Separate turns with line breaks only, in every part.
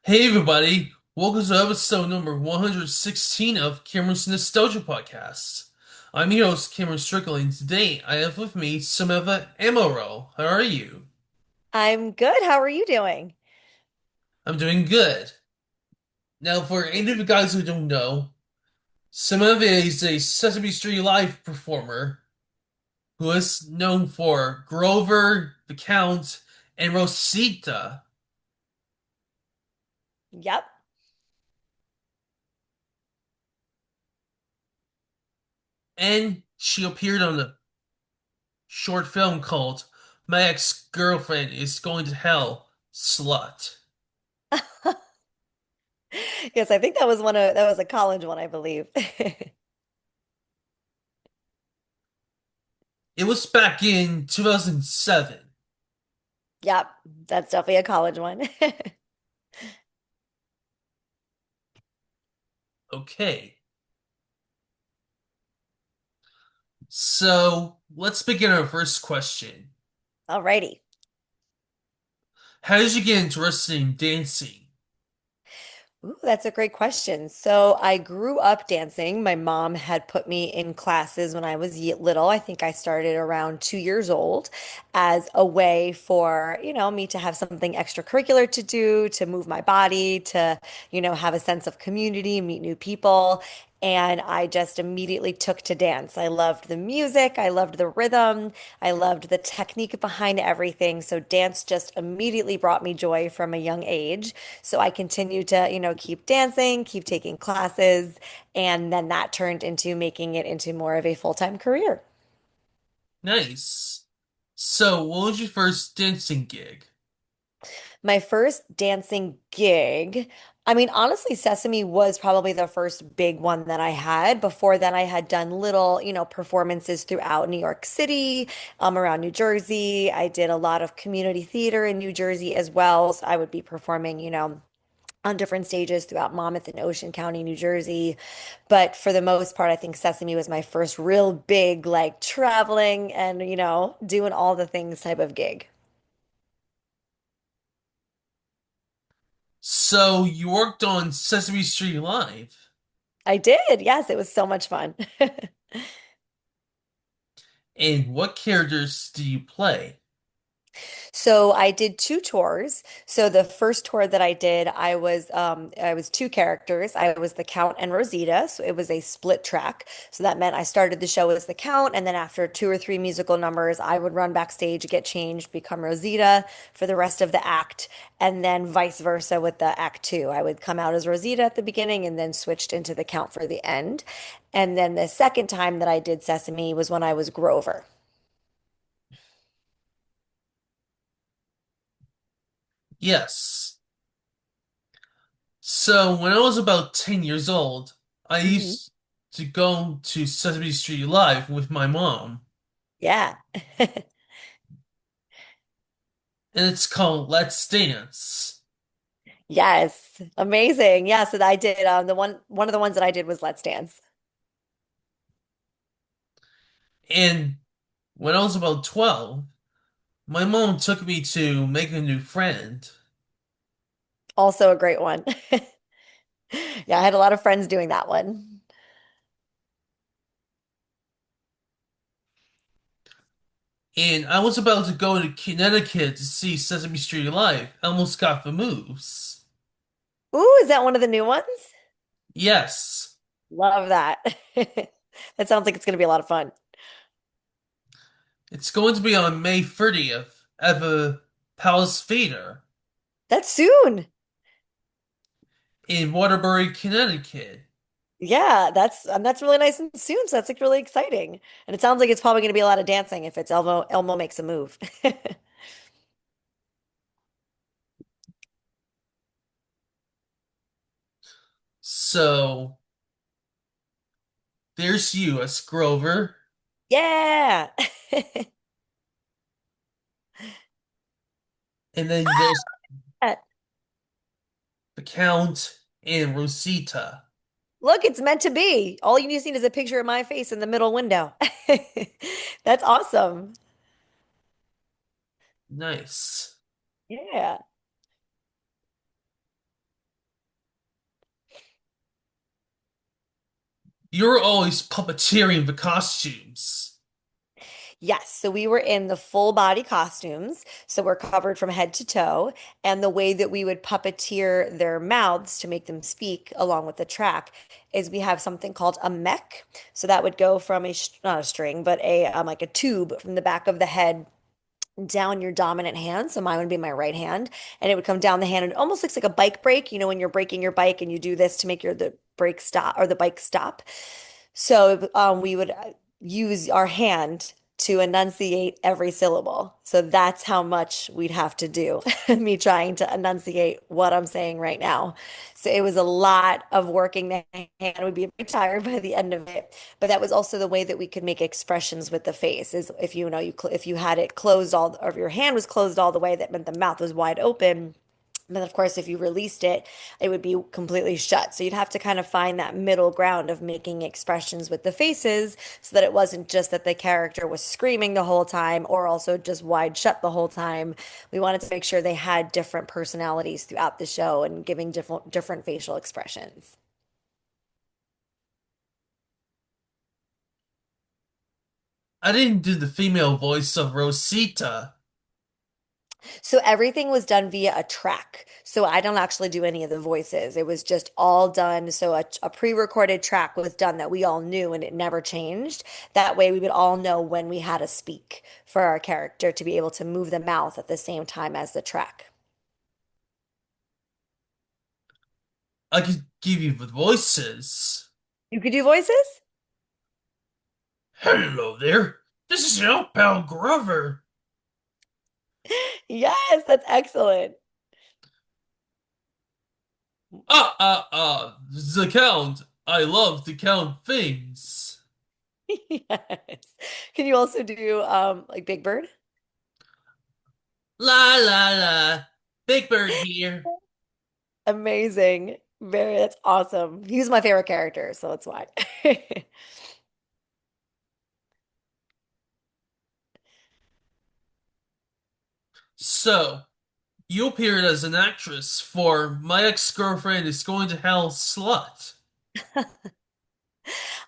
Hey everybody, welcome to episode number 116 of Cameron's Nostalgia Podcast. I'm your host, Cameron Strickland. Today I have with me Samantha Amaral. How are you?
I'm good. How are you doing?
I'm doing good. Now, for any of you guys who don't know, Samantha is a Sesame Street Live performer who is known for Grover, the Count, and Rosita,
Yep.
and she appeared on a short film called My Ex-Girlfriend is Going to Hell, Slut.
Yes, I think that was a college one, I believe.
It was back in 2007.
Yep, that's definitely a college one.
Okay, so let's begin our first question.
Alrighty.
How did you get interested in dancing?
Ooh, that's a great question. So I grew up dancing. My mom had put me in classes when I was little. I think I started around 2 years old as a way for, me to have something extracurricular to do, to move my body, to, have a sense of community, meet new people. And I just immediately took to dance. I loved the music. I loved the rhythm. I loved the technique behind everything. So dance just immediately brought me joy from a young age. So I continued to, keep dancing, keep taking classes, and then that turned into making it into more of a full-time career.
Nice. So, what was your first dancing gig?
My first dancing gig, I mean, honestly, Sesame was probably the first big one that I had. Before then, I had done little, performances throughout New York City, around New Jersey. I did a lot of community theater in New Jersey as well. So I would be performing, on different stages throughout Monmouth and Ocean County, New Jersey. But for the most part, I think Sesame was my first real big, like traveling and, doing all the things type of gig.
So, you worked on Sesame Street Live.
I did. Yes, it was so much fun.
And what characters do you play?
So I did two tours. So the first tour that I was two characters. I was the Count and Rosita. So it was a split track. So that meant I started the show as the Count, and then after two or three musical numbers, I would run backstage, get changed, become Rosita for the rest of the act, and then vice versa with the act two. I would come out as Rosita at the beginning and then switched into the Count for the end. And then the second time that I did Sesame was when I was Grover.
Yes. So, when I was about 10 years old, I
Mhm.
used to go to Sesame Street Live with my mom,
Yeah.
and it's called Let's Dance.
Yes, amazing. Yeah, so I did one of the ones that I did was Let's Dance.
And when I was about 12, my mom took me to make a new friend.
Also a great one. Yeah, I had a lot of friends doing that one.
And I was about to go to Connecticut to see Sesame Street Live. I almost got the moves.
Ooh, is that one of the new ones?
Yes,
Love that. That sounds like it's going to be a lot of fun.
it's going to be on May 30th at the Palace Theater
That's soon.
in Waterbury, Connecticut.
Yeah, that's really nice and soon. So that's like really exciting. And it sounds like it's probably going to be a lot of dancing if it's Elmo makes a move.
So there's you as Grover,
Yeah.
and then there's the Count and Rosita.
Look, it's meant to be. All you need to see is a picture of my face in the middle window. That's awesome.
Nice.
Yeah.
You're always puppeteering the costumes.
Yes, so we were in the full body costumes, so we're covered from head to toe, and the way that we would puppeteer their mouths to make them speak along with the track is we have something called a mech. So that would go from not a string, but a like a tube from the back of the head down your dominant hand. So mine would be my right hand, and it would come down the hand. And it almost looks like a bike brake, when you're braking your bike and you do this to make the brake stop or the bike stop. So we would use our hand to enunciate every syllable. So that's how much we'd have to do, me trying to enunciate what I'm saying right now. So it was a lot of working the hand. Would be very tired by the end of it. But that was also the way that we could make expressions with the face. Is if if you had it closed or if your hand was closed all the way, that meant the mouth was wide open. But of course, if you released it, it would be completely shut. So you'd have to kind of find that middle ground of making expressions with the faces so that it wasn't just that the character was screaming the whole time or also just wide shut the whole time. We wanted to make sure they had different personalities throughout the show and giving different facial expressions.
I didn't do the female voice of Rosita.
So everything was done via a track. So I don't actually do any of the voices. It was just all done. So a pre-recorded track was done that we all knew and it never changed. That way we would all know when we had to speak for our character to be able to move the mouth at the same time as the track.
I could give you the voices.
You could do voices?
Hello there. This is your pal Grover.
Yes, that's excellent.
The Count. I love to count things.
Yes. Can you also do like Big Bird?
La la la. Big Bird here.
Amazing. That's awesome. He's my favorite character, so that's why.
So, you appeared as an actress for My Ex-Girlfriend is Going to Hell Slut.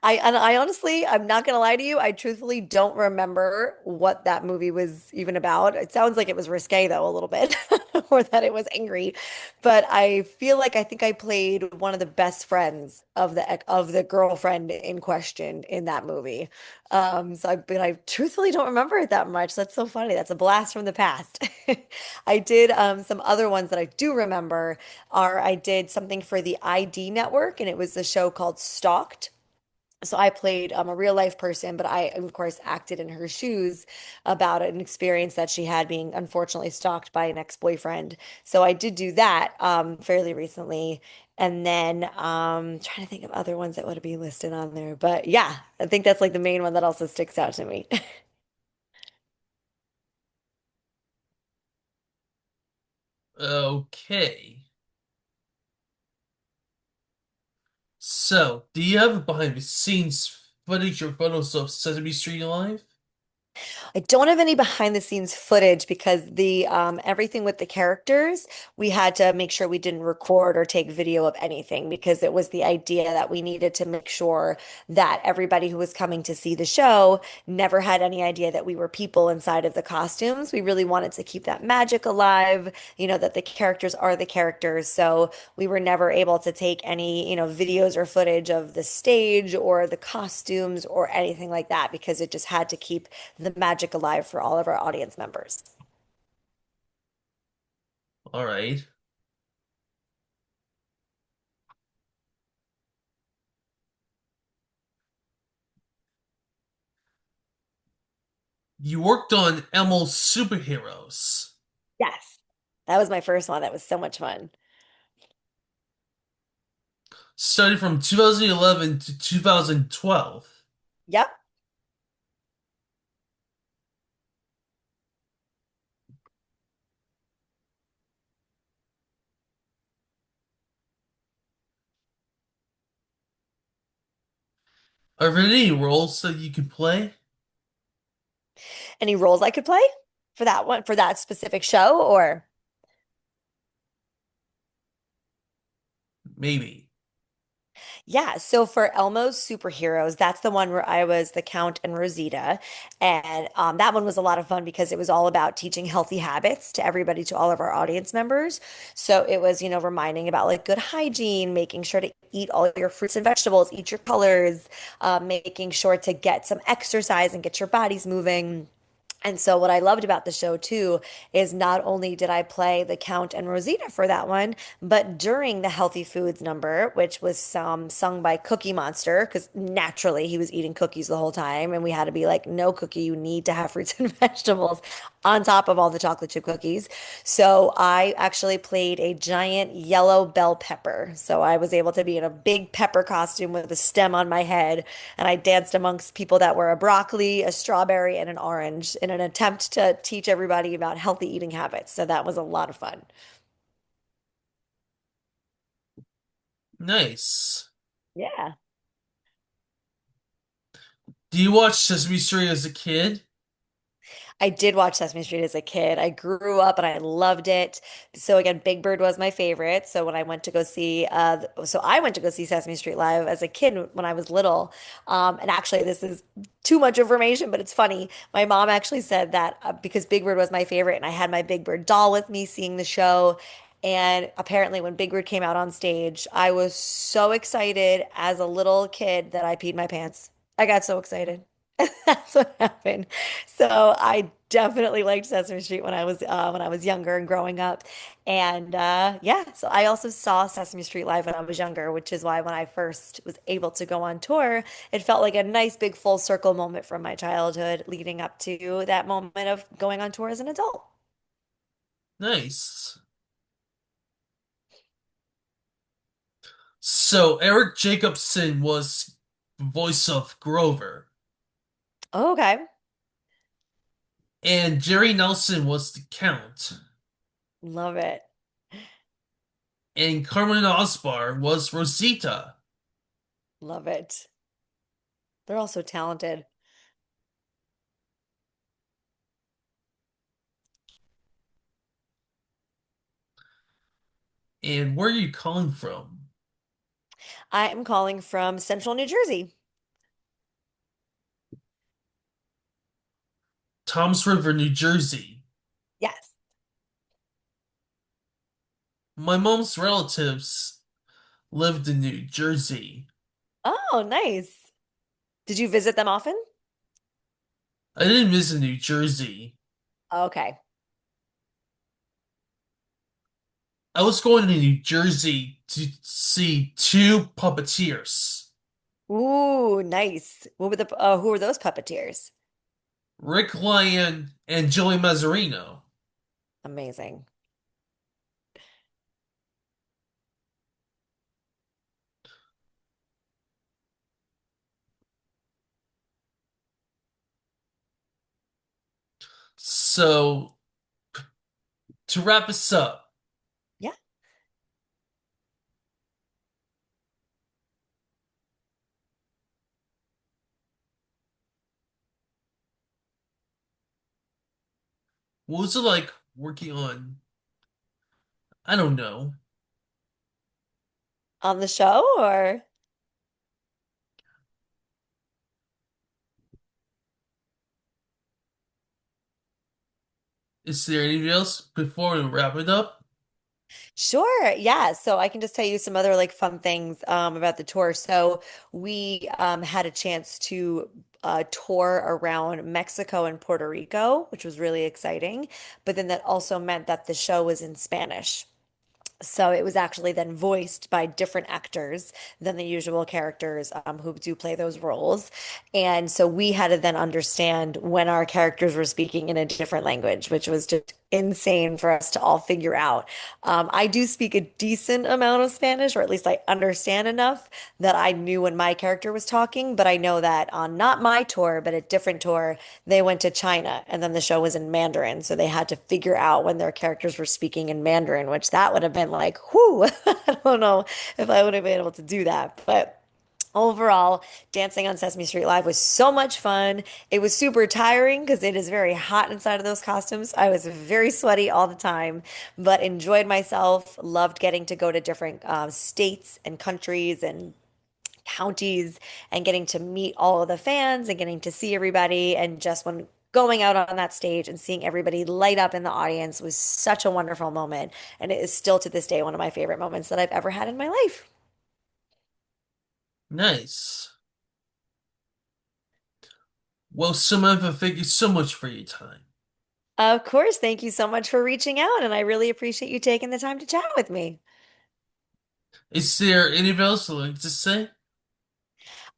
I honestly, I'm not gonna lie to you. I truthfully don't remember what that movie was even about. It sounds like it was risque though, a little bit, or that it was angry. But I feel like I think I played one of the best friends of the girlfriend in question in that movie. But I truthfully don't remember it that much. That's so funny. That's a blast from the past. I did some other ones that I do remember are I did something for the ID Network, and it was a show called Stalked. So I played a real life person, but I, of course, acted in her shoes about an experience that she had being unfortunately stalked by an ex-boyfriend. So I did do that fairly recently. And then trying to think of other ones that would be listed on there. But yeah, I think that's like the main one that also sticks out to me.
Okay. So, do you have behind the scenes footage or photos of Sesame Street Live?
I don't have any behind the scenes footage because the everything with the characters, we had to make sure we didn't record or take video of anything because it was the idea that we needed to make sure that everybody who was coming to see the show never had any idea that we were people inside of the costumes. We really wanted to keep that magic alive, that the characters are the characters. So we were never able to take any, videos or footage of the stage or the costumes or anything like that because it just had to keep the magic alive for all of our audience members.
All right. You worked on Elmo's Superheroes,
Yes. That was my first one. That was so much fun.
started from 2011 to 2012.
Yep.
Are there any roles that you could play?
Any roles I could play for that one, for that specific show, or
Maybe.
Yeah, so for Elmo's Superheroes, that's the one where I was the Count and Rosita. And that one was a lot of fun because it was all about teaching healthy habits to everybody, to all of our audience members. So it was, reminding about like good hygiene, making sure to eat all your fruits and vegetables, eat your colors, making sure to get some exercise and get your bodies moving. And so what I loved about the show too is not only did I play the Count and Rosita for that one, but during the Healthy Foods number, which was sung by Cookie Monster, because naturally he was eating cookies the whole time, and we had to be like, no cookie, you need to have fruits and vegetables on top of all the chocolate chip cookies. So I actually played a giant yellow bell pepper. So I was able to be in a big pepper costume with a stem on my head, and I danced amongst people that were a broccoli, a strawberry, and an orange in an attempt to teach everybody about healthy eating habits. So that was a lot of fun.
Nice.
Yeah.
Do you watch Sesame Street as a kid?
I did watch Sesame Street as a kid. I grew up and I loved it. So again, Big Bird was my favorite. So when I went to go see, so I went to go see Sesame Street live as a kid when I was little. And actually, this is too much information, but it's funny. My mom actually said that because Big Bird was my favorite, and I had my Big Bird doll with me seeing the show. And apparently, when Big Bird came out on stage, I was so excited as a little kid that I peed my pants. I got so excited. That's what happened. So I definitely liked Sesame Street when I was younger and growing up. And yeah, so I also saw Sesame Street live when I was younger, which is why when I first was able to go on tour, it felt like a nice big full circle moment from my childhood leading up to that moment of going on tour as an adult.
Nice. So Eric Jacobson was the voice of Grover,
Oh, okay.
and Jerry Nelson was the Count,
Love it.
and Carmen Osbar was Rosita.
Love it. They're all so talented.
And where are you calling from?
I am calling from Central New Jersey.
Toms River, New Jersey.
Yes.
My mom's relatives lived in New Jersey.
Oh, nice. Did you visit them often?
I didn't visit New Jersey.
Okay.
I was going to New Jersey to see two puppeteers,
Ooh, nice. What were who were those puppeteers?
Rick Lyon and Joey Mazzarino.
Amazing.
So, to wrap us up,
Yeah.
what was it like working on, I don't know,
On the show or
is there anything else before we wrap it up?
Sure. Yeah. So I can just tell you some other like fun things about the tour. So we had a chance to tour around Mexico and Puerto Rico, which was really exciting. But then that also meant that the show was in Spanish. So it was actually then voiced by different actors than the usual characters who do play those roles. And so we had to then understand when our characters were speaking in a different language, which was just insane for us to all figure out. I do speak a decent amount of Spanish, or at least I understand enough that I knew when my character was talking. But I know that on not my tour, but a different tour, they went to China and then the show was in Mandarin. So they had to figure out when their characters were speaking in Mandarin, which that would have been like, whoo, I don't know if I would have been able to do that. But overall, dancing on Sesame Street Live was so much fun. It was super tiring because it is very hot inside of those costumes. I was very sweaty all the time, but enjoyed myself. Loved getting to go to different states and countries and counties and getting to meet all of the fans and getting to see everybody. And just when going out on that stage and seeing everybody light up in the audience was such a wonderful moment. And it is still to this day one of my favorite moments that I've ever had in my life.
Nice. Well, Samantha, thank you so much for your time.
Of course, thank you so much for reaching out, and I really appreciate you taking the time to chat with me.
Is there anything else you'd like to say?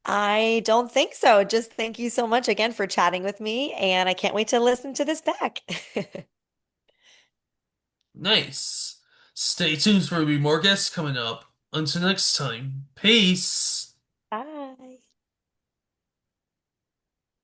I don't think so. Just thank you so much again for chatting with me, and I can't wait to listen to this back.
Nice. Stay tuned for more guests coming up. Until next time, peace.